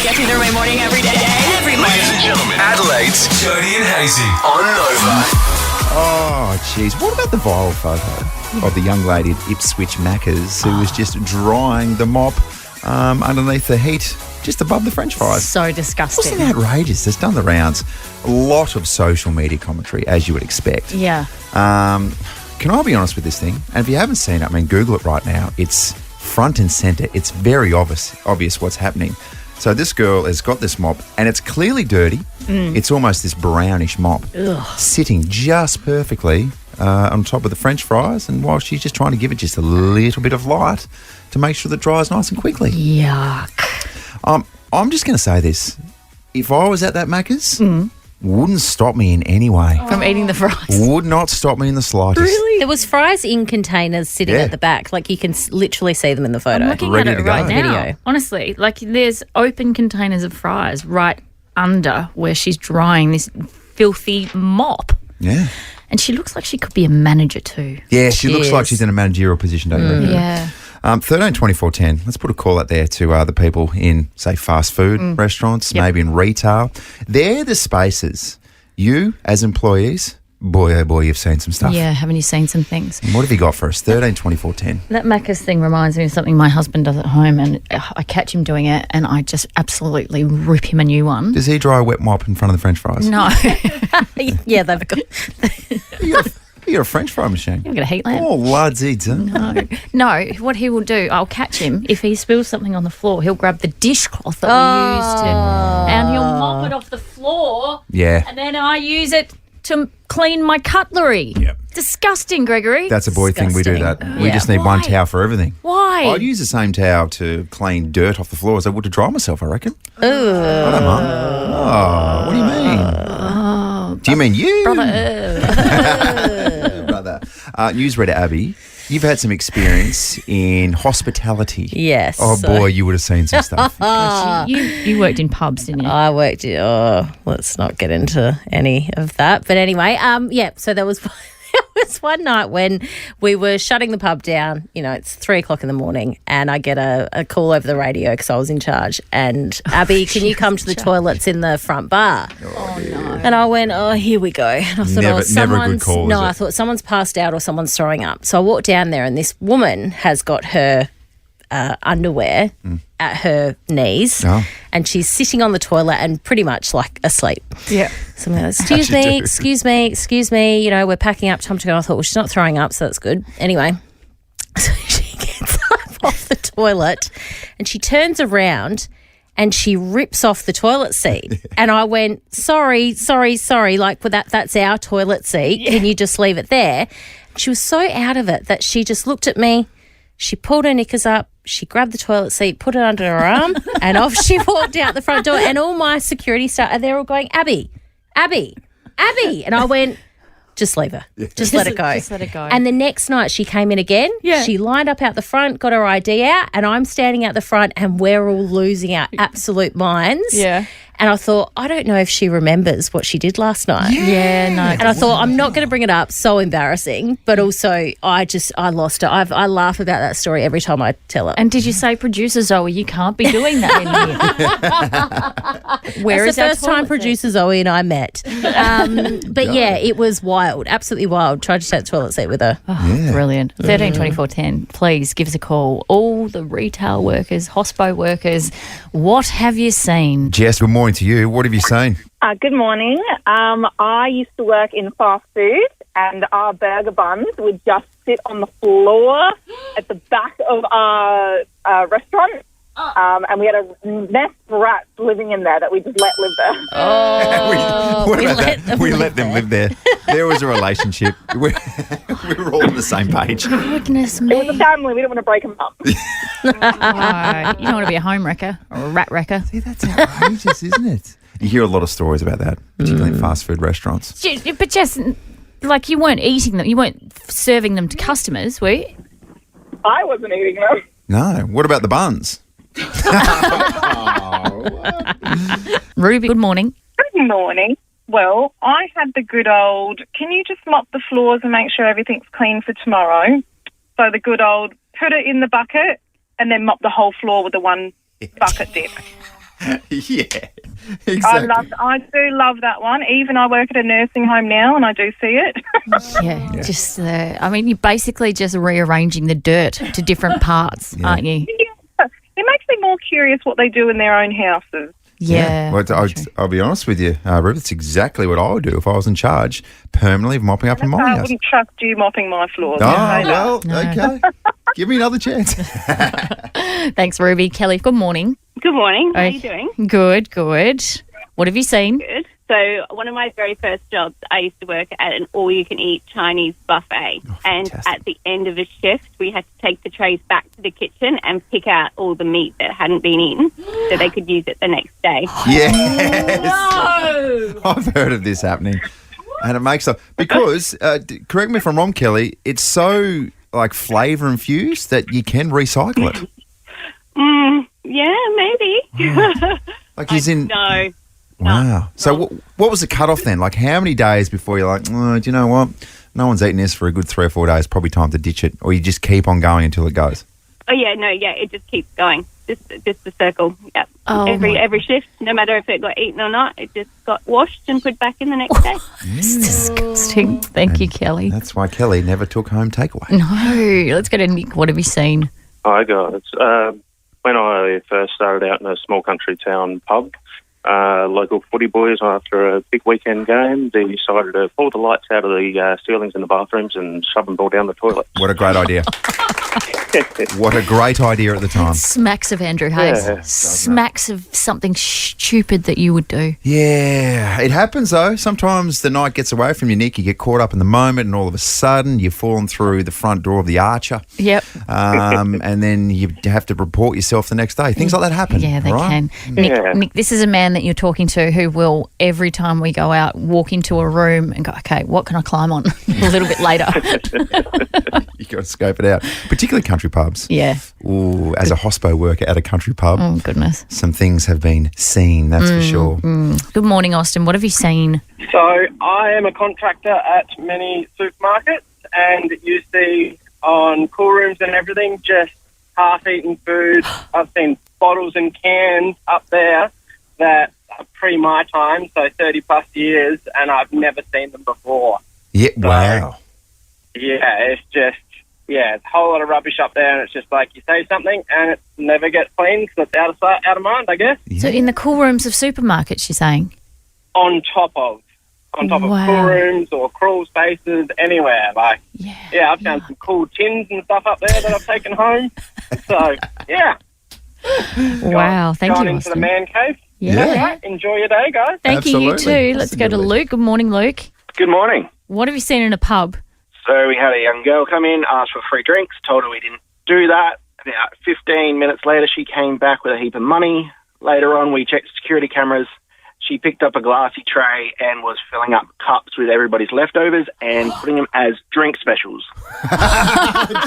Get you through my morning every day. Every morning. Ladies and gentlemen, Adelaide's Jody and Hazy on Nova. Oh, jeez. What about the viral photo of the young lady at Ipswich Macca's who was just drying the mop underneath the heat just above the French fries? So disgusting. Wasn't outrageous? It's done the rounds. A lot of social media commentary, as you would expect. Yeah. Can I be honest with this thing? And if you haven't seen it, I mean, Google it right now. It's front and centre. It's very obvious what's happening. So this girl has got this mop, and it's clearly dirty. It's almost this brownish mop, sitting just perfectly on top of the French fries, and while she's just trying to give it just a little bit of light to make sure that it dries nice and quickly. Yuck. I'm just going to say this. If I was at that Macca's, wouldn't stop me in any way. From eating the fries. Would not stop me in the slightest. Really? There was fries in containers sitting at the back. Like you can literally see them in the photo. I'm looking Ready at to it go. right now. Video. Honestly, like there's open containers of fries right under where she's drying this filthy mop. Yeah. And she looks like she could be a manager too. Yeah, she looks like is. she's in a managerial position, don't you reckon? Yeah. 13 24 10. Let's put a call out there to the people in, say, fast food restaurants, maybe in retail. They're the spaces. You, as employees, boy, oh boy, you've seen some stuff. Yeah, haven't you seen some things? What have you got for us? 13 24 10. That Macca's thing reminds me of something my husband does at home, and I catch him doing it and I just absolutely rip him a new one. Does he dry a wet mop in front of the French fries? No. Yeah, they've got. You're a French fry machine. You've got a heat lamp. Oh, lads, eats, huh? No, what he will do, I'll catch him. If he spills something on the floor, he'll grab the dishcloth that we used to, and he'll mop it off the floor. Yeah. And then I use it to clean my cutlery. Yep. Disgusting, Gregory. That's a boy thing. We do that. We Yeah. just need one Why? towel for everything. Why? I'd use the same towel to clean dirt off the floor as I would to dry myself, I reckon. I don't know. Oh, what do you mean? Do you mean you? Brother. Newsreader Abby, you've had some experience in hospitality. Yes. Oh, boy, you would have seen some stuff. You worked in pubs, didn't you? I worked. Let's not get into any of that. But anyway, so there was one night when we were shutting the pub down. You know, it's 3:00 in the morning, and I get a call over the radio because I was in charge. And Abby, can you come to the toilets in the front bar? Oh, no. And I went, here we go. And I thought, Never a good call, is it? I thought someone's passed out or someone's throwing up. So I walked down there, and this woman has got her underwear at her knees, and she's sitting on the toilet and pretty much like asleep. Yeah. So I'm like, excuse me, you know, we're packing up, time to go. I thought, well, she's not throwing up, so that's good. Anyway, so she gets up off the toilet and she turns around and she rips off the toilet seat. And I went, sorry, like, well, that's our toilet seat. Yeah. Can you just leave it there? She was so out of it that she just looked at me, she pulled her knickers up, she grabbed the toilet seat, put it under her arm, and off she walked out the front door. And all my security staff are there all going, Abby. And I went, just leave her. Just let it go. Just let it go. And the next night she came in again. Yeah. She lined up out the front, got her ID out, and I'm standing out the front and we're all losing our absolute minds. Yeah. And I thought, I don't know if she remembers what she did last night. Yeah, no. And I thought, I'm not going to bring it up. So embarrassing. But also, I lost it. I laugh about that story every time I tell it. And did you say, producer Zoe, you can't be doing that in here? Where That's is the our first time toilet seat? producer Zoe and I met. But yeah, it was wild. Absolutely wild. Tried to take the toilet seat with her. Oh, brilliant. 13 24 10. Please give us a call. All the retail workers, hospo workers, what have you seen? Jess, good morning to you. What have you seen? Good morning. I used to work in fast food, and our burger buns would just sit on the floor at the back of our restaurant. And we had a nest of rats living in there that we just let live there. We let them live there. There was a relationship. We were all on the same page. Goodness It was a me. family. We didn't want to break them up. You don't want to be a home wrecker or a rat wrecker. See, that's outrageous, isn't it? You hear a lot of stories about that, particularly in fast food restaurants. But Jess, like you weren't eating them. You weren't serving them to customers, were you? I wasn't eating them. No. What about the buns? Ruby, good morning. Good morning. Well, I had the good old, can you just mop the floors and make sure everything's clean for tomorrow? So the good old, put it in the bucket and then mop the whole floor with the one bucket dip. Yeah, I exactly. do love that one. Even I work at a nursing home now, and I do see it. Yeah, just I mean, you're basically just rearranging the dirt to different parts, aren't you? Yeah. It makes me more curious what they do in their own houses. Yeah. Well, I'll be honest with you, Ruth, it's exactly what I would do if I was in charge permanently of mopping up in my I house. wouldn't trust you mopping my floors. Oh, I'll say that. well, No. okay. Give me another chance. Thanks, Ruby. Kelly, good morning. Good morning. How are you Okay. doing? Good, good. What have you seen? Good. So one of my very first jobs, I used to work at an all-you-can-eat Chinese buffet. And fantastic. at the end of a shift, we had to take the trays back to the kitchen and pick out all the meat that hadn't been in so they could use it the next day. Yes. No. I've heard of this happening. And it makes up because, correct me if I'm wrong, Kelly, it's so like flavour infused that you can recycle it. Yeah, maybe. Like he's in. No. Wow. So what was the cutoff then? Like how many days before you're like, oh, do you know what? No one's eaten this for a good 3 or 4 days. Probably time to ditch it, or you just keep on going until it goes. Oh, yeah, no, yeah, it just keeps going. Just the circle. Yep. Oh, every shift, no matter if it got eaten or not, it just got washed and put back in the next day. It's disgusting. Thank you, Kelly. That's why Kelly never took home takeaway. No. Let's go to Nick. What have you seen? Hi guys. When I first started out in a small country town pub, local footy boys, after a big weekend game, they decided to pull the lights out of the ceilings in the bathrooms and shove them all down the toilet. What a great idea. What a great idea at the time. Smacks of Andrew Hayes. Yeah. Smacks of something stupid that you would do. Yeah, it happens though. Sometimes the night gets away from you, Nick. You get caught up in the moment and all of a sudden you've fallen through the front door of the Archer. Yep. And then you have to report yourself the next day. Things like that happen. Yeah, they right? can. Yeah. Nick, this is a man that you're talking to who will, every time we go out, walk into a room and go, okay, what can I climb on a little bit later? You got to scope it out, particularly country pubs. Yeah. Ooh, as a hospo worker at a country pub, Oh, goodness. some things have been seen, that's for sure. Good morning, Austin. What have you seen? So I am a contractor at many supermarkets, and you see on cool rooms and everything just half-eaten food. I've seen bottles and cans up there that are pre my time, so 30 plus years, and I've never seen them before. Yeah, wow. Yeah, it's just, a whole lot of rubbish up there, and it's just like you say something and it never gets cleaned because it's out of sight, out of mind, I guess. So in the cool rooms of supermarkets, you're saying? On top of Wow. cool rooms or crawl spaces, anywhere. Like, yeah, I've found some cool tins and stuff up there that I've taken home. So, yeah. Wow. Thank Gone you, into the Austin. man cave. Yeah. All right, enjoy your day, guys. Thank you, you Absolutely. too. Let's go to Absolutely. Luke. Good morning, Luke. Good morning. What have you seen in a pub? So we had a young girl come in, asked for free drinks, told her we didn't do that. About 15 minutes later, she came back with a heap of money. Later on, we checked security cameras. She picked up a glassy tray and was filling up cups with everybody's leftovers and putting them as drink specials.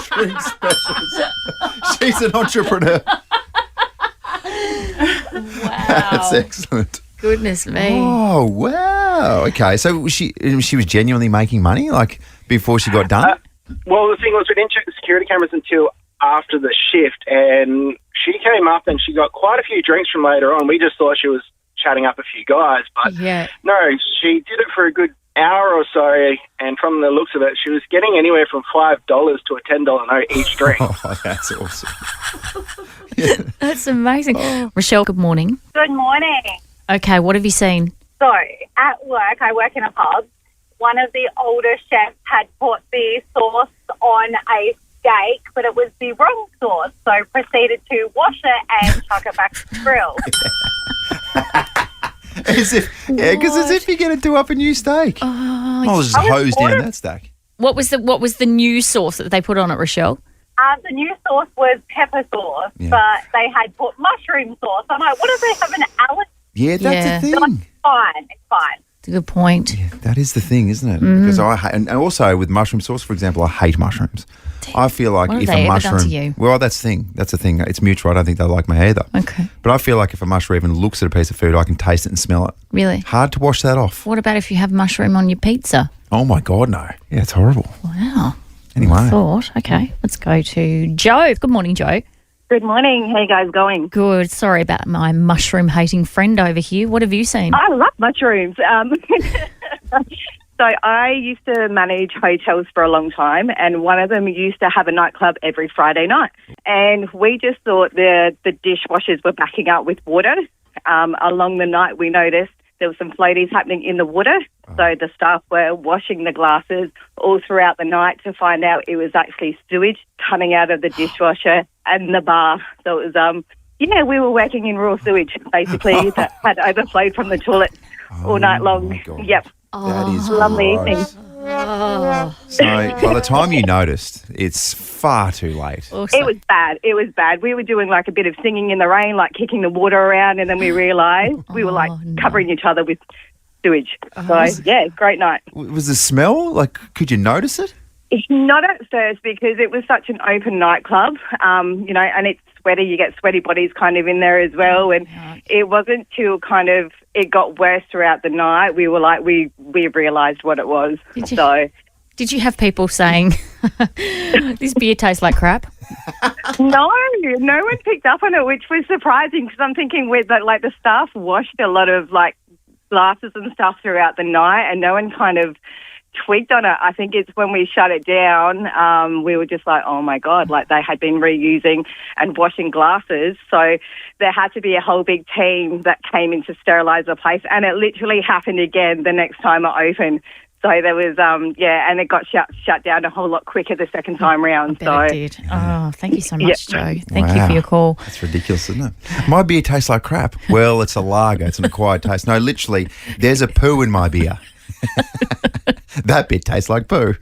Drink specials. She's an entrepreneur. That's excellent. Goodness me. Oh, wow. Okay, so she was genuinely making money, like, before she got done? Well, the thing was, we didn't check the security cameras until after the shift, and she came up and she got quite a few drinks from later on. We just thought she was chatting up a few guys, but Yeah. no, she did it for a good hour or so, and from the looks of it, she was getting anywhere from $5 to a $10 note each drink. Oh, that's awesome. That's amazing. Rochelle, good morning. Good morning. Okay, what have you seen? So, at work, I work in a pub. One of the older chefs had put the sauce on a steak, but it was the wrong sauce, so proceeded to wash it and chuck it back to the grill. As if you're going to do up a new steak. I'll just hose down that steak. What was the new sauce that they put on it, Rochelle? The new sauce was pepper sauce, but they had put mushroom sauce. I'm like, what if they have an allergy? Yeah, that's the thing. It's fine. It's a good point. Yeah, that is the thing, isn't it? Because I hate, and also with mushroom sauce, for example, I hate mushrooms. I feel like What have if they a ever done mushroom, to you? well, that's the thing. That's the thing. It's mutual. I don't think they like my either. Okay. But I feel like if a mushroom even looks at a piece of food, I can taste it and smell it. Really? Hard to wash that off. What about if you have mushroom on your pizza? Oh my God, no. Yeah, it's horrible. Wow. Anyway, Thought. Okay, let's go to Joe. Good morning, Joe. Good morning. How you guys going? Good. Sorry about my mushroom-hating friend over here. What have you seen? I love mushrooms. So I used to manage hotels for a long time, and one of them used to have a nightclub every Friday night. And we just thought the dishwashers were backing up with water. Along the night, we noticed there were some floaties happening in the water. So the staff were washing the glasses all throughout the night to find out it was actually sewage coming out of the dishwasher and the bar. So it was, we were working in raw sewage, basically, that had overflowed from the toilet all night long. Yep. That is lovely evening. gross. So by the time you noticed, it's far too late. It was bad. It was bad. We were doing like a bit of singing in the rain, like kicking the water around, and then we realised we were like covering each other with sewage. So, yeah, great night. Was the smell, like, could you notice it? Not at first because it was such an open nightclub, and it's sweaty. You get sweaty bodies kind of in there as well. And it wasn't till kind of it got worse throughout the night. We were like, we realised what it was. Did you have people saying, this beer tastes like crap? No one picked up on it, which was surprising because I'm thinking the staff washed a lot of like glasses and stuff throughout the night and no one kind of tweaked on it. I think it's when we shut it down, we were just like, oh my God, like they had been reusing and washing glasses. So there had to be a whole big team that came in to sterilise the place. And it literally happened again the next time it opened. So there was, and it got shut down a whole lot quicker the second time round. It did. Oh, thank you so much, Joe. Thank you for your call. That's ridiculous, isn't it? My beer tastes like crap. Well, it's a lager. It's an acquired taste. No, literally, there's a poo in my beer. That bit tastes like poo.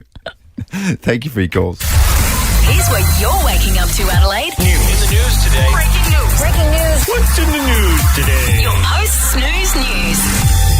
Thank you for your calls. Here's what you're waking up to, Adelaide. In the news today. Breaking news. What's in the news today? Your post-snooze news.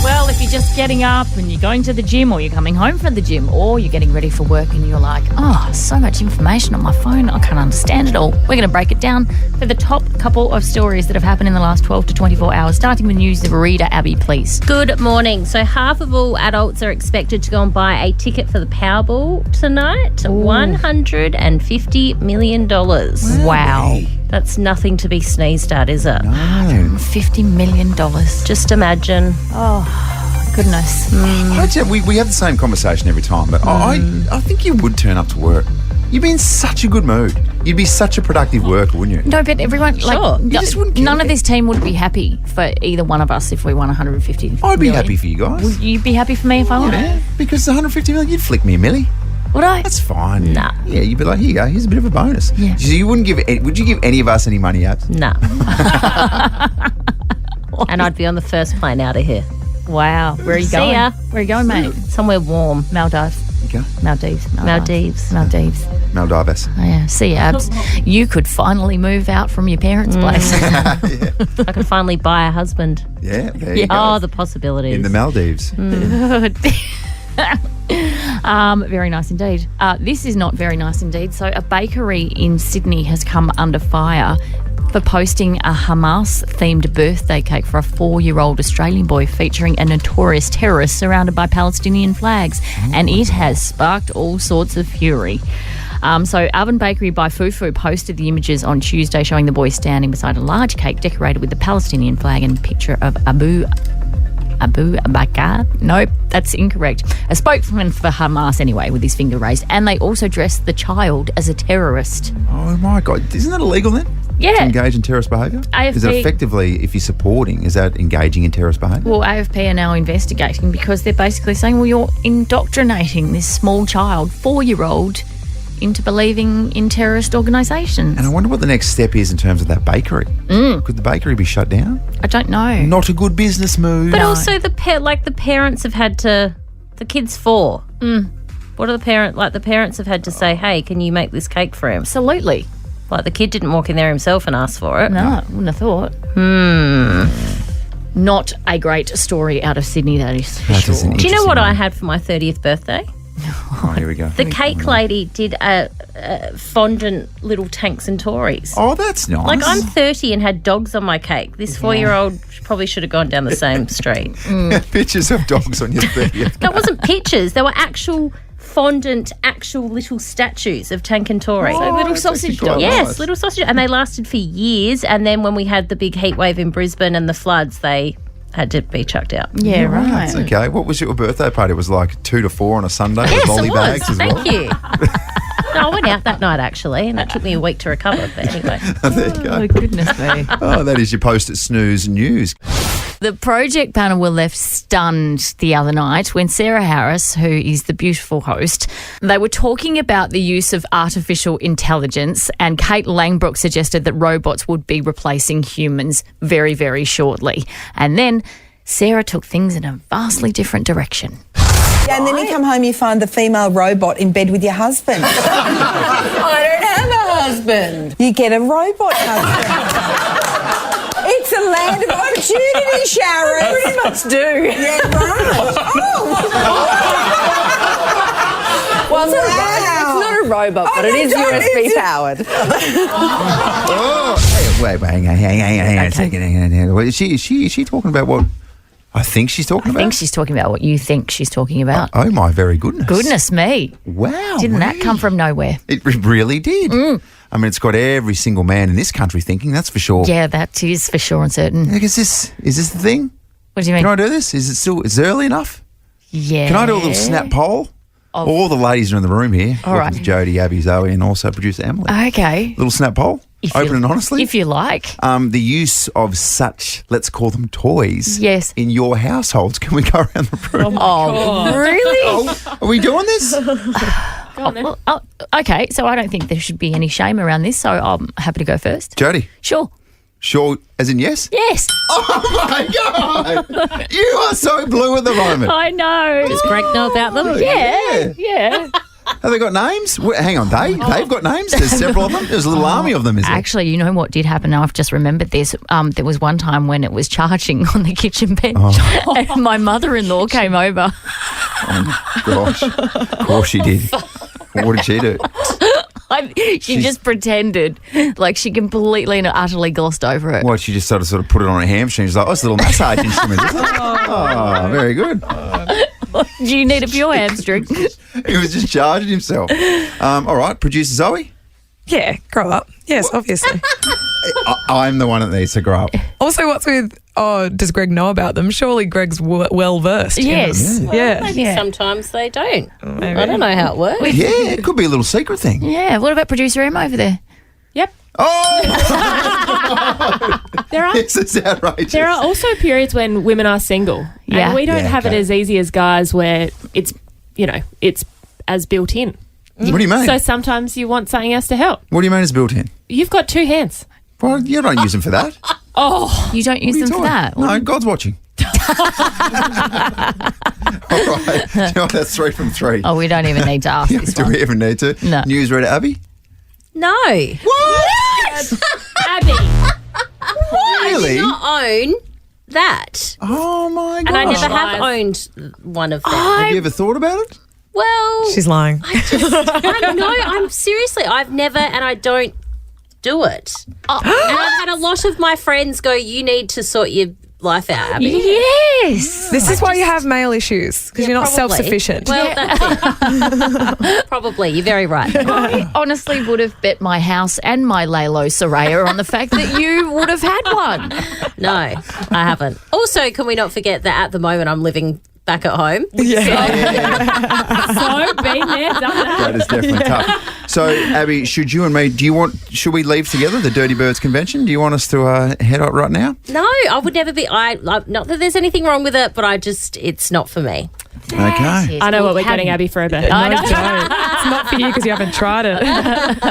Well, if you're just getting up and you're going to the gym or you're coming home from the gym or you're getting ready for work and you're like, oh, so much information on my phone, I can't understand it all. We're going to break it down for the top couple of stories that have happened in the last 12 to 24 hours, starting with news of Rita. Abby, please. Good morning. So half of all adults are expected to go and buy a ticket for the Powerball tonight. Ooh. $150 million. Wow. That's nothing to be sneezed at, is it? No. $150 million. Just imagine. Oh, goodness. We have the same conversation every time, but I think you would turn up to work. You'd be in such a good mood. You'd be such a productive worker, wouldn't you? No, but everyone, none of this team would be happy for either one of us if we won 150 I'd be million. happy for you guys. Would you be happy for me if I won? Yeah, because the 150 million, you'd flick me a milli. Would I? That's fine. Nah. Yeah, you'd be like, here you go, here's a bit of a bonus. Yeah. So you wouldn't would you give any of us any money, Abs? No. And I'd be on the first plane out of here. Wow. Where are you going? See ya. Where are you going, mate? Somewhere warm. Maldives. Okay. Maldives. Maldives. Oh, yeah. See you, Abs. You could finally move out from your parents' place. I could finally buy a husband. Yeah, there you go. Oh, the possibilities. In the Maldives. Very nice indeed. This is not very nice indeed. So a bakery in Sydney has come under fire for posting a Hamas-themed birthday cake for a 4-year-old Australian boy featuring a notorious terrorist surrounded by Palestinian flags. And it has sparked all sorts of fury. So Oven Bakery by Fufu posted the images on Tuesday showing the boy standing beside a large cake decorated with the Palestinian flag and a picture of Abu Bakr? Nope, that's incorrect. A spokesman for Hamas anyway, with his finger raised. And they also dressed the child as a terrorist. Oh my God, isn't that illegal then? Yeah. To engage in terrorist behaviour? AFP, is it effectively, if you're supporting, is that engaging in terrorist behaviour? Well, AFP are now investigating because they're basically saying, well, you're indoctrinating this small child, 4-year-old, into believing in terrorist organisations. And I wonder what the next step is in terms of that bakery. Could the bakery be shut down? I don't know. Not a good business move. But also the parents have had to, the kid's 4. What are the parents have had to say, hey, can you make this cake for him? Absolutely. Like the kid didn't walk in there himself and ask for it. No, I wouldn't have thought. Not a great story out of Sydney, that is for sure. Do you know what I had for my 30th birthday? Oh, here we go. The cake lady did a fondant little tanks and Tories. Oh, that's nice. Like, I'm 30 and had dogs on my cake. This 4-year-old probably should have gone down the same street. Pictures of dogs on your 30th. That wasn't pictures. They were actual fondant actual little statues of Tank and Tori. So little sausage dogs. Yes, nice. little sausage. And they lasted for years. And then when we had the big heat wave in Brisbane and the floods, they had to be chucked out. Yeah, right. That's okay. What was your birthday party? It was like 2 to 4 on a Sunday Yes, with lolly it was. bags as well. Thank you. No, I went out that night, actually, and it took me a week to recover. But anyway. There you go. Oh, goodness me. Oh, that is your post at Snooze News. The project panel were left stunned the other night when Sarah Harris, who is the beautiful host, they were talking about the use of artificial intelligence, and Kate Langbrook suggested that robots would be replacing humans very, very shortly. And then Sarah took things in a vastly different direction. And then you come home, you find the female robot in bed with your husband. I don't have a husband. You get a robot husband. It's a land of opportunity, Sharon. You pretty much do. Yeah, right. Well, it's not a robot, but it is USB powered. Oh, wait, hang on a second. Hang on. Well, is she talking about what I think she's talking about? I think she's talking about what you think she's talking about. Oh, my very goodness. Goodness me. Wow. Didn't that come from nowhere? It really did. I mean, it's got every single man in this country thinking, that's for sure. Yeah, that is for sure and certain. Is this the thing? What do you mean? Can I do this? Is it early enough? Yeah. Can I do a little snap poll? All the ladies are in the room here. All Welcome right. to Jodie, Abby, Zoe, and also producer Emily. Okay. Little snap poll, open and honestly. If you like. The use of such, let's call them toys, Yes. in your households. Can we go around the room? Oh, really? Are we doing this? Okay, so I don't think there should be any shame around this, so I'm happy to go first. Jodie? Sure. Sure, as in yes? Yes. Oh, my God. You are so blue at the moment. I know. Does Greg know about them? Yeah. Have they got names? Hang on, they've got names? There's several of them? There's a little army of them, is there? Actually, you know what did happen? I've just remembered this. There was one time when it was charging on the kitchen bench and my mother-in-law came over. Oh, gosh. Of course she did. What did she do? She just pretended like she completely and utterly glossed over it. What, she just sort of put it on her hamstring. She's like, oh, it's a little massage instrument, isn't it? Oh, very good. Do you need it for your hamstring? He was just charging himself. All right, producer Zoe? Yeah, grow up. Yes, obviously. I'm the one that needs to grow up. Also, what's with, does Greg know about them? Surely Greg's well versed. Yes. Well, yeah. Maybe sometimes they don't. Maybe. I don't know how it works. Yeah, it could be a little secret thing. Yeah. What about producer Em over there? Yep. Oh! This is outrageous. There are also periods when women are single. Yeah. And we don't Yeah, have it okay. as easy as guys where it's as built in. What do you mean? So sometimes you want something else to help. What do you mean it's built in? You've got two hands. Well, you don't use them for that. Oh. You don't use them for that? No, God's watching. All right. You know what? That's 3 from 3. Oh, we don't even need to ask this Do one. we even need to? No. News reader Abby? No. What? Abby. Really? I do not own that. Oh, my God. And I never have owned one of them. Have you ever thought about it? Well, She's lying. I'm seriously, I've never, and I don't do it. And I've had a lot of my friends go, you need to sort your life out, Abby. Yes. This is why you have male issues, because you're not Probably. self-sufficient. Well, that's it. Probably. You're very right. I honestly would have bet my house and my Lalo Soraya on the fact that you would have had one. No, I haven't. Also, can we not forget that at the moment I'm living back at home? So been there, done that. That is definitely tough. So, Abby, should you and me, should we leave together, the Dirty Birds convention? Do you want us to head up right now? No, I would never be. Not that there's anything wrong with it, but it's not for me. Okay. I know what we're getting Abby for a birthday. No, don't. It's not for you because you haven't tried it.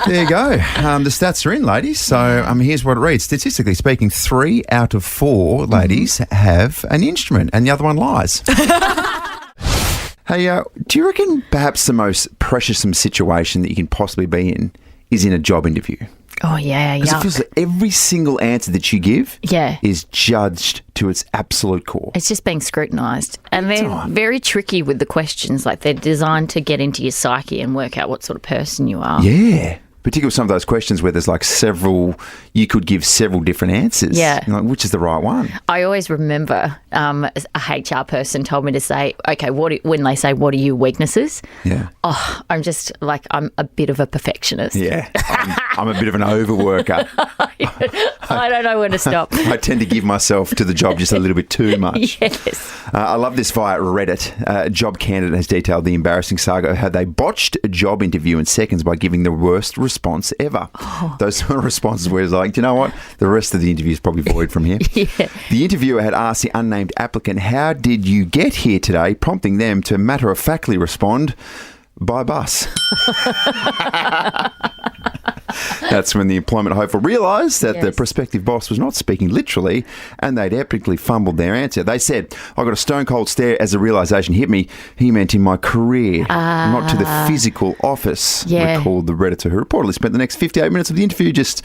There you go. The stats are in, ladies. So here's what it reads. Statistically speaking, 3 out of 4 ladies have an instrument and the other one lies. Hey, do you reckon perhaps the most pressuresome situation that you can possibly be in is in a job interview? Oh, yeah, Because it feels like every single answer that you give is judged to its absolute core. It's just being scrutinised. And they're very tricky with the questions. Like, they're designed to get into your psyche and work out what sort of person you are. Yeah. Particularly some of those questions where there's like you could give several different answers. Yeah. You're like, which is the right one? I always remember a HR person told me to say, okay, when they say, what are your weaknesses? Yeah. Oh, I'm just like, I'm a bit of a perfectionist. Yeah. I'm a bit of an overworker. I don't know when to stop. I tend to give myself to the job just a little bit too much. Yes. I love this via Reddit. A job candidate has detailed the embarrassing saga of how they botched a job interview in seconds by giving the worst response ever. Those sort of responses where it's like, do you know what? The rest of the interview is probably void from here. Yeah. The interviewer had asked the unnamed applicant, how did you get here today? Prompting them to matter-of-factly respond, by bus. That's when the employment hopeful realised that the prospective boss was not speaking literally and they'd epically fumbled their answer. They said, I got a stone cold stare as the realisation hit me. He meant in my career, not to the physical office, recalled the Redditor, who reportedly spent the next 58 minutes of the interview just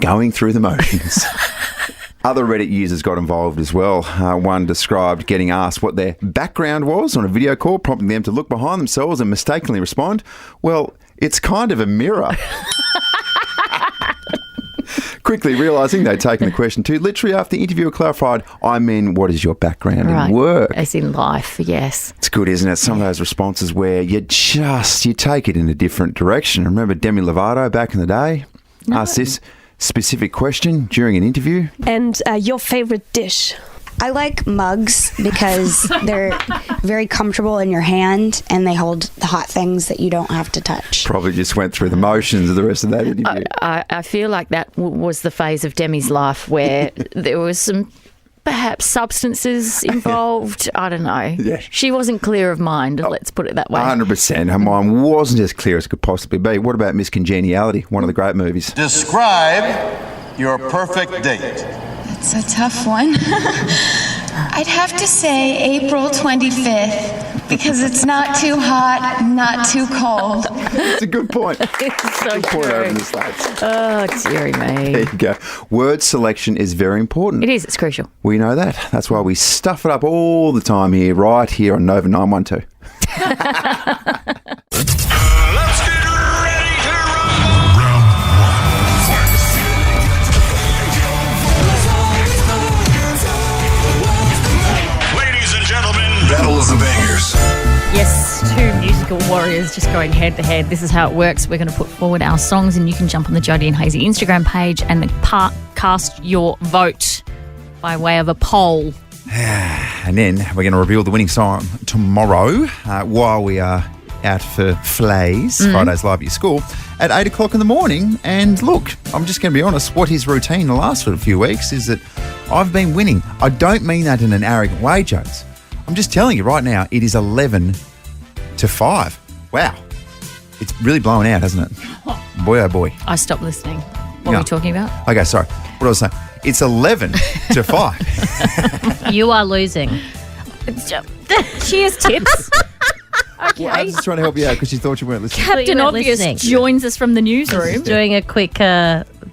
going through the motions. Other Reddit users got involved as well. One described getting asked what their background was on a video call, prompting them to look behind themselves and mistakenly respond, well, it's kind of a mirror. Quickly realising they'd taken the question too literally after the interviewer clarified, I mean, what is your background in work? As in life, yes. It's good, isn't it? Some of those responses where you take it in a different direction. Remember Demi Lovato back in the day? Asked this specific question during an interview. And your favourite dish? I like mugs because they're very comfortable in your hand and they hold the hot things that you don't have to touch. Probably just went through the motions of the rest of that interview. I feel like that was the phase of Demi's life where there was some perhaps substances involved. I don't know. Yeah. She wasn't clear of mind, let's put it that way. 100%. Her mind wasn't as clear as it could possibly be. What about Miss Congeniality, one of the great movies? Describe your perfect date. It's a tough one. I'd have to say April 25th because it's not too hot, not too cold. It's a good point. It's so good point true. over in the States. Oh, dearie me. There you go. Word selection is very important. It is. It's crucial. We know that. That's why we stuff it up all the time here, right here on Nova 912. Battle of the Bangers. Yes, two musical warriors just going head to head. This is how it works. We're going to put forward our songs and you can jump on the Jodie and Hazy Instagram page and cast your vote by way of a poll. And then we're going to reveal the winning song tomorrow while we are out for Flays, Fridays Live at Your School, at 8 o'clock in the morning. And look, I'm just going to be honest, what his routine the last sort of few weeks is that I've been winning. I don't mean that in an arrogant way, Jodes. I'm just telling you right now, it is 11-5. Wow. It's really blown out, hasn't it? Boy, oh boy. I stopped listening. What were we talking about? Okay, sorry. What was I saying? It's 11-5. You are losing. She has tips. Okay. Well, I was just trying to help you out because you thought you weren't listening. Captain Obvious joins us from the newsroom. Doing a quick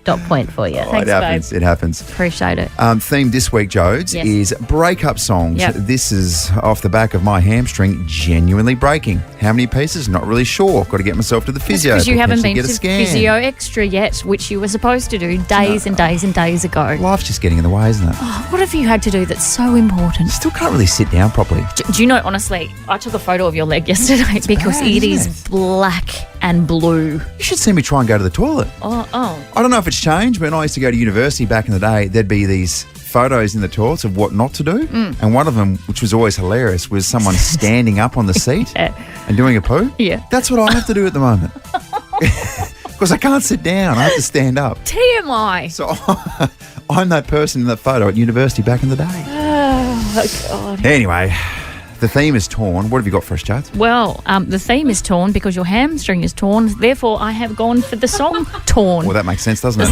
dot point for you. Thanks, it happens. Appreciate it. Theme this week, Jodes, is breakup songs. Yep. This is off the back of my hamstring genuinely breaking. How many pieces? Not really sure. Got to get myself to the physio. Because you haven't been get to a scan. Physio Extra yet, which you were supposed to do days and days and days ago. Life's just getting in the way, isn't it? Oh, what have you had to do that's so important? Still can't really sit down properly. Do you know, honestly, I took a photo of your leg yesterday because bad, it isn't is black and blue. You should see me try and go to the toilet. Oh. I don't know if it's changed, but when I used to go to university back in the day, there'd be these photos in the toilets of what not to do. And one of them, which was always hilarious, was someone standing up on the seat and doing a poo. Yeah. That's what I have to do at the moment. Because I can't sit down. I have to stand up. TMI. So I'm that person in that photo at university back in the day. Oh, God. Anyway, the theme is torn. What have you got for us, Jade? Well, the theme is torn because your hamstring is torn. Therefore, I have gone for the song Torn. Well, that makes sense, doesn't it?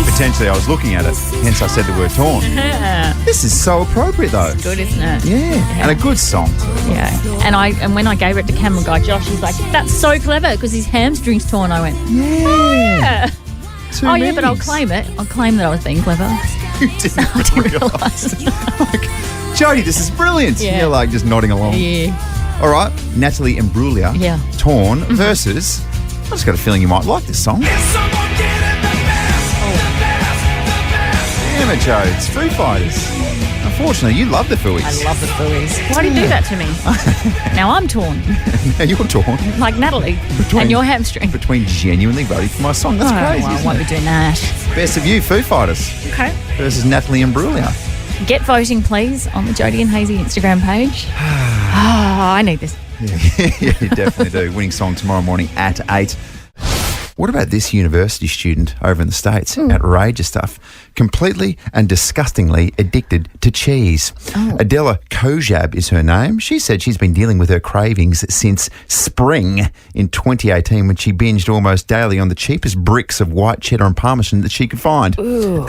Potentially, I was looking at it, hence I said the word torn. Yeah. This is so appropriate, though. Good, isn't it? Yeah, and a good song. Yeah. And when I gave it to camera guy Josh, he's like, "That's so clever because his hamstring's torn." I went, Yeah. Oh yeah, but I'll claim it. I'll claim that I was being clever. You didn't realise. Jodie, this is brilliant. Yeah. You're like just nodding along. Yeah. All right, Natalie Imbruglia, Yeah. Torn versus. I just got a feeling you might like this song. Damn it, Joe. It's Foo Fighters. Unfortunately, you love the Fooies. I love the Fooies. Why do you do that to me? Now I'm torn, Now you're torn like Natalie, and your hamstring. between genuinely voting for my song. That's crazy. Well, I isn't won't it? be doing that. Best of you, Foo Fighters Okay. versus Natalie Imbruglia. Get voting, please, on the Jodie and Hazy Instagram page. I need this. Yeah, you definitely do. Winning song tomorrow morning at 8. What about this university student over in the States? Outrageous stuff. Completely and disgustingly addicted to cheese. Adela Kojab is her name. She said she's been dealing with her cravings since spring in 2018 when she binged almost daily on the cheapest bricks of white cheddar and parmesan that she could find. Ooh.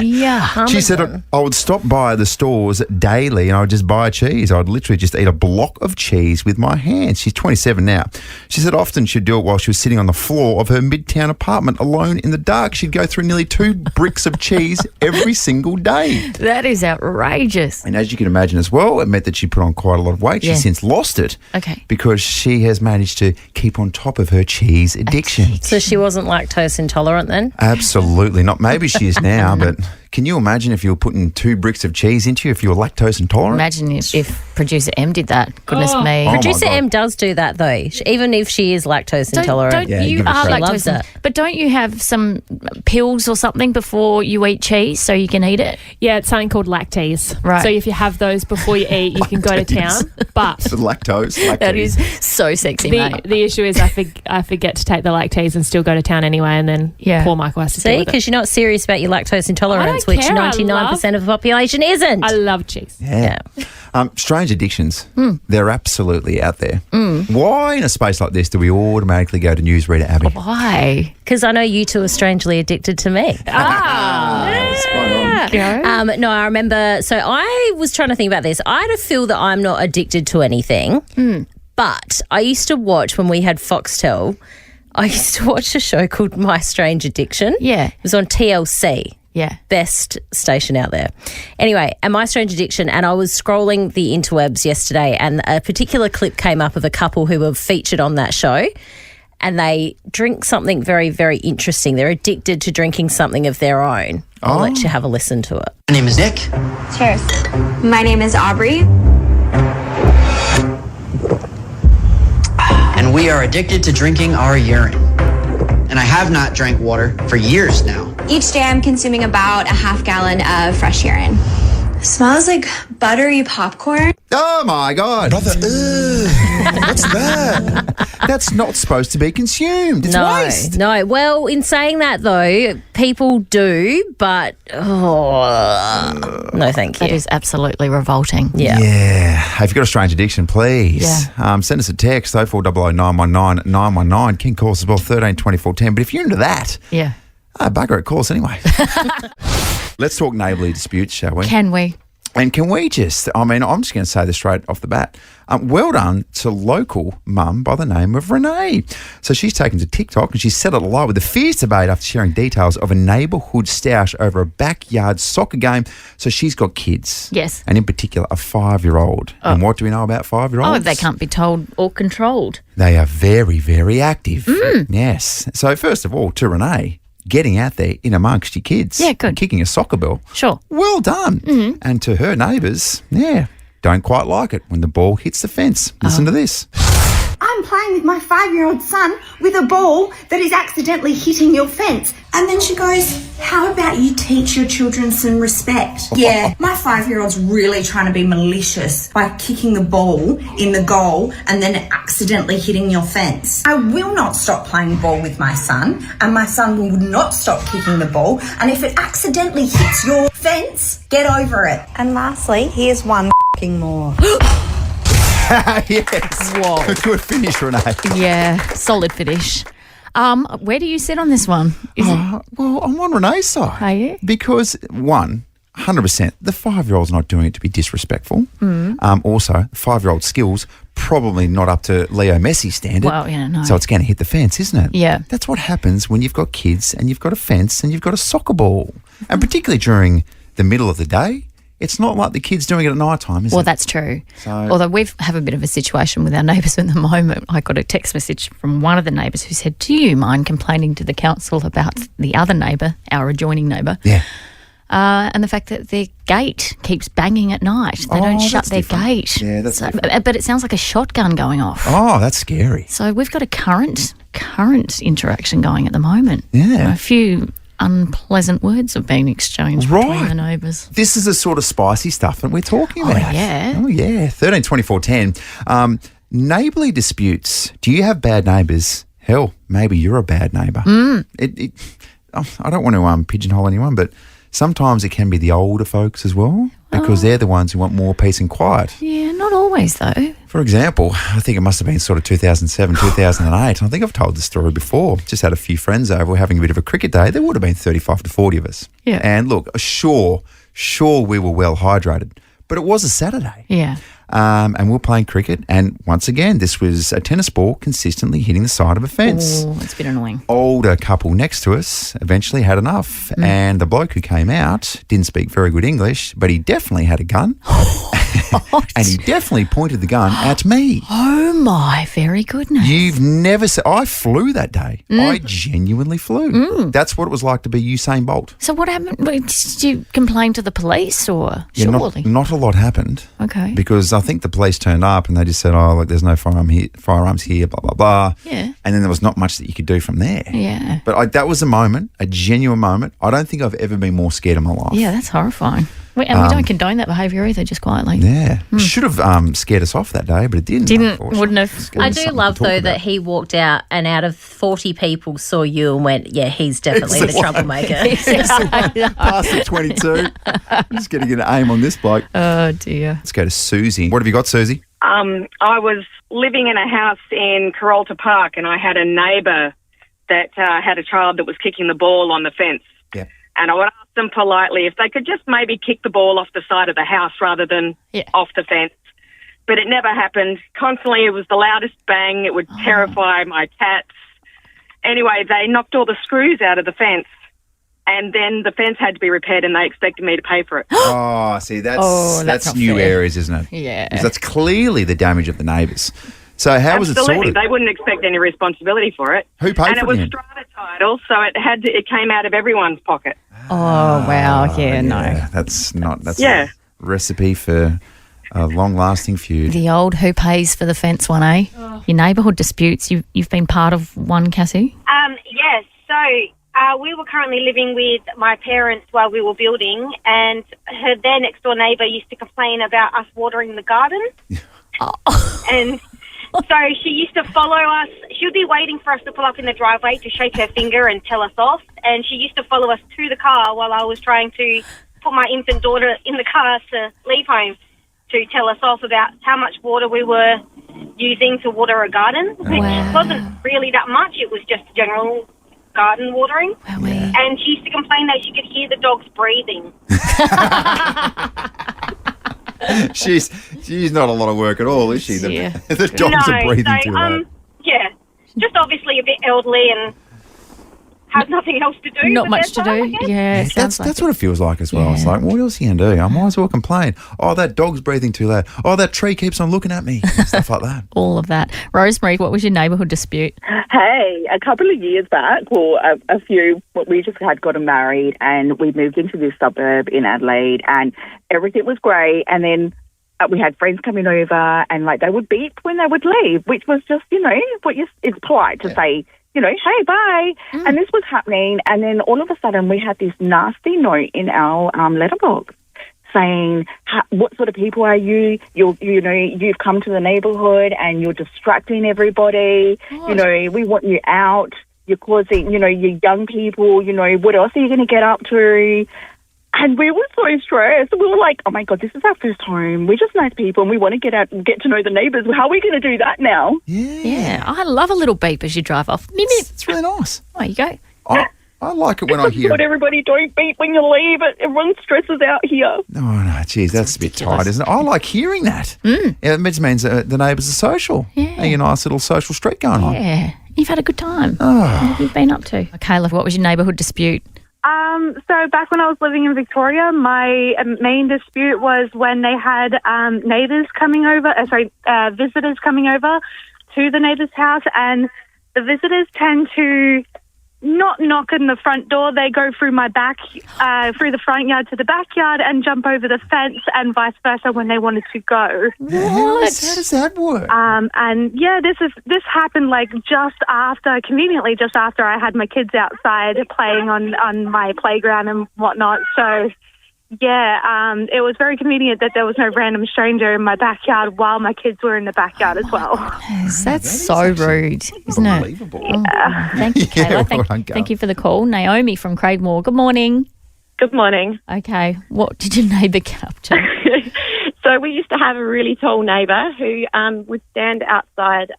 Yeah. She said, I would stop by the stores daily and I would just buy cheese. I'd literally just eat a block of cheese with my hands. She's 27 now. She said often she'd do it while she was sitting on the floor of her midtown apartment alone in the dark. She'd go through nearly 2 bricks of cheese every single day. That is outrageous. And as you can imagine as well, it meant that she put on quite a lot of weight. Yeah. She's since lost it. Okay. Because she has managed to keep on top of her cheese addiction. So she wasn't lactose intolerant then? Absolutely not. Maybe she is now, but can you imagine if you were putting 2 bricks of cheese into you if you were lactose intolerant? Imagine if producer M did that. Goodness me. Oh, Producer my God. M does do that though, even if she is lactose intolerant. Don't Yeah, you give it a are shot. Loves lactose, it. but don't you have some pills or something before you eat cheese so you can eat it? Yeah, it's something called lactase. Right. So if you have those before you eat, you can go to town. But The lactose. That is so sexy, mate. the issue is I forget to take the lactase and still go to town anyway, and then poor Michael has to deal See, with it. because you're not serious about your lactose intolerance, I don't which care. I 99% of the population isn't. I love cheese. Yeah. Strange addictions. They're absolutely out there. Why, in a space like this, do we automatically go to newsreader Abby? Why? Because I know you two are strangely addicted to me. No, I remember. So I was trying to think about this. I feel that I'm not addicted to anything, but I used to watch when we had Foxtel. I used to watch a show called My Strange Addiction. Yeah. It was on TLC. Yeah. Best station out there. Anyway, and My Strange Addiction, and I was scrolling the interwebs yesterday, and a particular clip came up of a couple who were featured on that show, and they drink something very, very interesting. They're addicted to drinking something of their own. I'll let you have a listen to it. My name is Nick. Cheers. My name is Aubrey. And we are addicted to drinking our urine. And I have not drank water for years now. Each day I'm consuming about a half gallon of fresh urine. Smells like buttery popcorn. Oh, my God. Brother, what's that? That's not supposed to be consumed. It's waste. No. Well, in saying that, though, people do, but no, thank you. That is absolutely revolting. Yeah. Yeah. If you've got a strange addiction, please Yeah. send us a text, 0400 919 919. Can call us as well, 13 24 10. But if you're into that, Yeah. bugger it, call us anyway. Let's talk neighbourly disputes, shall we? Can we? And can we just, I'm just going to say this straight off the bat. Well done to local mum by the name of Renee. So she's taken to TikTok and she's set it alight with a fierce debate after sharing details of a neighbourhood stoush over a backyard soccer game. So she's got kids. Yes. And in particular, a 5-year-old. And what do we know about 5-year-olds? Oh, they can't be told or controlled. They are very, very active. Yes. So first of all, to Renee, getting out there in amongst your kids. Yeah, good. And kicking a soccer ball. Sure. Well done. And to her neighbours, don't quite like it when the ball hits the fence. Listen to this. I'm playing with my 5-year-old son with a ball that is accidentally hitting your fence. And then she goes, how about you teach your children some respect? Yeah, my 5-year-old's really trying to be malicious by kicking the ball in the goal and then accidentally hitting your fence. I will not stop playing ball with my son, and my son will not stop kicking the ball. And if it accidentally hits your fence, get over it. And lastly, here's one more. Yes. Whoa. Good finish, Renee. Yeah, solid finish. Where do you sit on this one? Well, I'm on Renee's side. Are you? Because, 100%, the 5-year-old's not doing it to be disrespectful. Also, 5-year-old skills probably not up to Leo Messi standard. Well, yeah, no. So it's going to hit the fence, isn't it? Yeah. That's what happens when you've got kids and you've got a fence and you've got a soccer ball. And particularly during the middle of the day, it's not like the kids doing it at night time, is it? Well, that's true. So- Although we have a bit of a situation with our neighbours at the moment. I got a text message from one of the neighbours who said, do you mind complaining to the council about the other neighbour, our adjoining neighbour? Yeah. And the fact that their gate keeps banging at night. They don't shut that's their different. gate. Yeah, that's but it sounds like a shotgun going off. Oh, that's scary. So we've got a current interaction going at the moment. Yeah. A few unpleasant words have been exchanged between the neighbours. This is the sort of spicy stuff that we're talking Oh, about. yeah. Oh, yeah. 13 24 10. Neighbourly disputes. Do you have bad neighbours? Hell, maybe you're a bad neighbour. I don't want to pigeonhole anyone, but sometimes it can be the older folks as well, because they're the ones who want more peace and quiet. Yeah, not always though. For example, I think it must have been sort of 2007, 2008. I think I've told this story before. Just had a few friends over. We're having a bit of a cricket day. There would have been 35 to 40 of us. Yeah. And look, sure we were well hydrated, but it was a Saturday. Yeah. And we were playing cricket. And once again, this was a tennis ball consistently hitting the side of a fence. Oh, it's a bit annoying. Older couple next to us eventually had enough. And the bloke who came out didn't speak very good English, but he definitely had a gun. And he definitely pointed the gun at me. Oh my very goodness. You've never said, I flew that day. I genuinely flew. That's what it was like to be Usain Bolt. So what happened? Did you complain to the police or Yeah, surely? not a lot happened. Okay. Because I think the police turned up and they just said, oh, look, there's no firearms here, blah, blah, blah. Yeah. And then there was not much that you could do from there. Yeah. But that was a moment, a genuine moment. I don't think I've ever been more scared in my life. Yeah, that's horrifying. And we don't condone that behaviour either, just quietly. Yeah. Should have scared us off that day, but it didn't. Wouldn't have. Scared I us do something love to talk though about. that he walked out and out of 40 people saw you and went, yeah, he's definitely It's the the troublemaker. Past the 22. I'm just going to get an aim on this bloke. Oh, dear. Let's go to Susie. What have you got, Susie? I was living in a house in Carolta Park and I had a neighbour that had a child that was kicking the ball on the fence. Yeah. And I would ask them politely if they could just maybe kick the ball off the side of the house rather than off the fence. But it never happened. Constantly it was the loudest bang. It would terrify my cats. Anyway, they knocked all the screws out of the fence. And then the fence had to be repaired and they expected me to pay for it. Oh, see, that's not new fair. areas, isn't it? Yeah. 'Cause that's clearly the damage of the neighbours. So how was it Absolutely. sorted? They wouldn't expect any responsibility for it. Who paid and for it was it? strata title, so it came out of everyone's pocket. Oh, wow. Yeah, no. That's Yeah. a recipe for a long-lasting feud. The old who pays for the fence one, eh? Your neighbourhood disputes. You've been part of one, Cassie? Yes. So we were currently living with my parents while we were building, and their next door neighbour used to complain about us watering the garden. And so she used to follow us. She would be waiting for us to pull up in the driveway to shake her finger and tell us off. And she used to follow us to the car while I was trying to put my infant daughter in the car to leave home to tell us off about how much water we were using to water a garden, which wasn't really that much. It was just general garden watering. And she used to complain that she could hear the dogs breathing. She's not a lot of work at all, is she? Yeah. The dogs are breathing too loud. Yeah, just obviously a bit elderly and has nothing else to do. Not with much their to time, do. I guess. Yeah, That's what it feels like as well. It's like, what else are you going to do? I might as well complain. Oh, that dog's breathing too loud. Oh, that tree keeps on looking at me. Stuff like that. All of that. Rosemary, what was your neighbourhood dispute? Hey, a couple of years back, we just had gotten married and we moved into this suburb in Adelaide and everything was great. And then we had friends coming over and they would beep when they would leave, which was just, it's polite to say, hey, bye. And this was happening. And then all of a sudden we had this nasty note in our letterbox saying, what sort of people are you? You've come to the neighbourhood and you're distracting everybody. We want you out. You're causing, you young people, what else are you going to get up to? And we were so stressed. We were like, oh, my God, this is our first home. We're just nice people and we want to get out and get to know the neighbours. How are we going to do that now? Yeah, I love a little beep as you drive off. It's really nice. There you go. I like it when I hear But everybody don't beep when you leave. Everyone stresses out here. no, geez, that's a bit tight, isn't it? I like hearing that. Yeah, it just means the neighbours are social. Yeah. A nice little social street going on. Yeah. You've had a good time. Oh. What have you been up to? Caleb, what was your neighbourhood dispute? So back when I was living in Victoria, my main dispute was when they had visitors coming over to the neighbour's house, and the visitors tend to not knock on the front door. They go through my through the front yard to the backyard and jump over the fence, and vice versa when they wanted to go. How does that work? And yeah, this happened conveniently just after I had my kids outside playing on my playground and whatnot. So yeah, it was very convenient that there was no random stranger in my backyard while my kids were in the backyard as well. That's so rude, isn't it? Unbelievable. Thank you, Kayla. Thank you for the call. Naomi from Craigmore. Good morning. Good morning. Okay, what did your neighbour get up to? So we used to have a really tall neighbour who would stand outside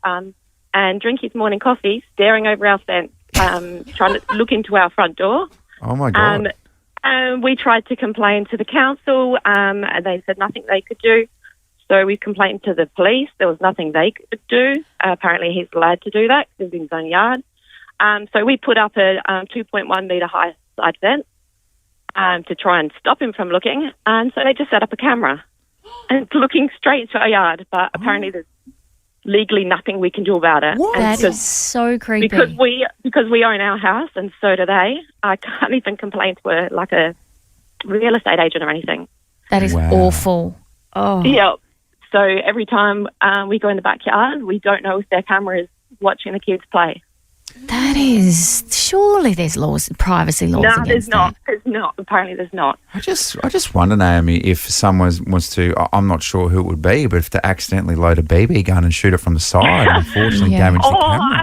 and drink his morning coffee, staring over our fence, trying to look into our front door. Oh, my God. We tried to complain to the council, and they said nothing they could do. So we complained to the police. There was nothing they could do. Apparently he's allowed to do that because he's in his own yard. So we put up a 2.1 metre high side fence to try and stop him from looking. And so they just set up a camera and it's looking straight into our yard. But apparently there's legally nothing we can do about it. That is so creepy. Because we own our house and so do they. I can't even complain to a real estate agent or anything. That is awful. Oh. Yeah. So every time we go in the backyard, we don't know if their camera is watching the kids play. That is, surely there's privacy laws No, against there's not. that. There's not. Apparently there's not. I just wonder, Naomi, if someone wants to, I'm not sure who it would be, but if they accidentally load a BB gun and shoot it from the side and unfortunately damage the camera.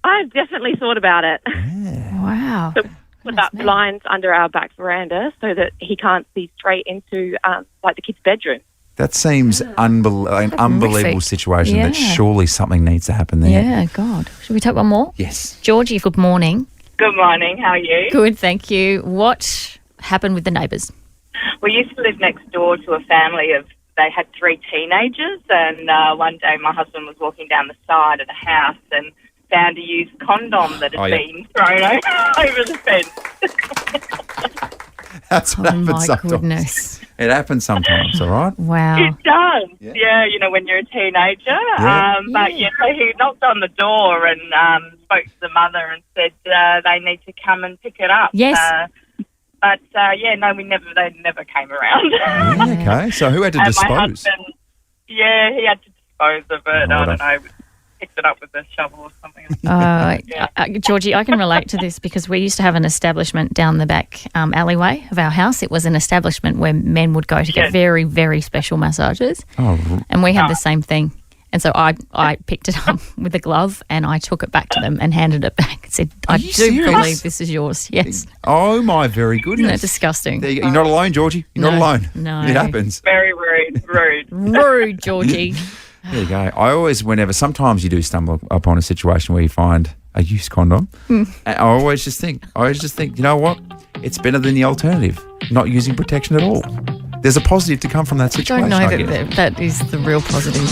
I've definitely thought about it. Wow. So put up blinds under our back veranda so that he can't see straight into the kid's bedroom. That seems an unbelievable situation that surely something needs to happen there. Yeah, God. Should we take one more? Yes. Georgie, good morning. Good morning. How are you? Good, thank you. What happened with the neighbours? We used to live next door to a family they had 3 teenagers, and one day my husband was walking down the side of the house and found a used condom that had been thrown over the fence. That's what happens my sometimes. Goodness. It happens sometimes, all right? Wow. It does. Yeah, when you're a teenager. Yeah. So he knocked on the door and spoke to the mother and said they need to come and pick it up. Yes. They never came around. Yeah, okay. So who had to And dispose? my husband, he had to dispose of it. I don't know. Picked it up with a shovel or something. Georgie, I can relate to this because we used to have an establishment down the back alleyway of our house. It was an establishment where men would go to get very, very special massages. Oh. And we had the same thing. And so I picked it up with a glove and I took it back to them and handed it back and said, I do serious? believe this is yours. Yes. Oh, my very goodness. Isn't that disgusting? There you go. You're not alone, Georgie. You're not alone. No. It happens. Very rude. Rude, Georgie. There you go. Sometimes you do stumble upon a situation where you find a used condom. And I always just think, you know what? It's better than the alternative, not using protection at all. There's a positive to come from that situation. I don't know that is the real positive.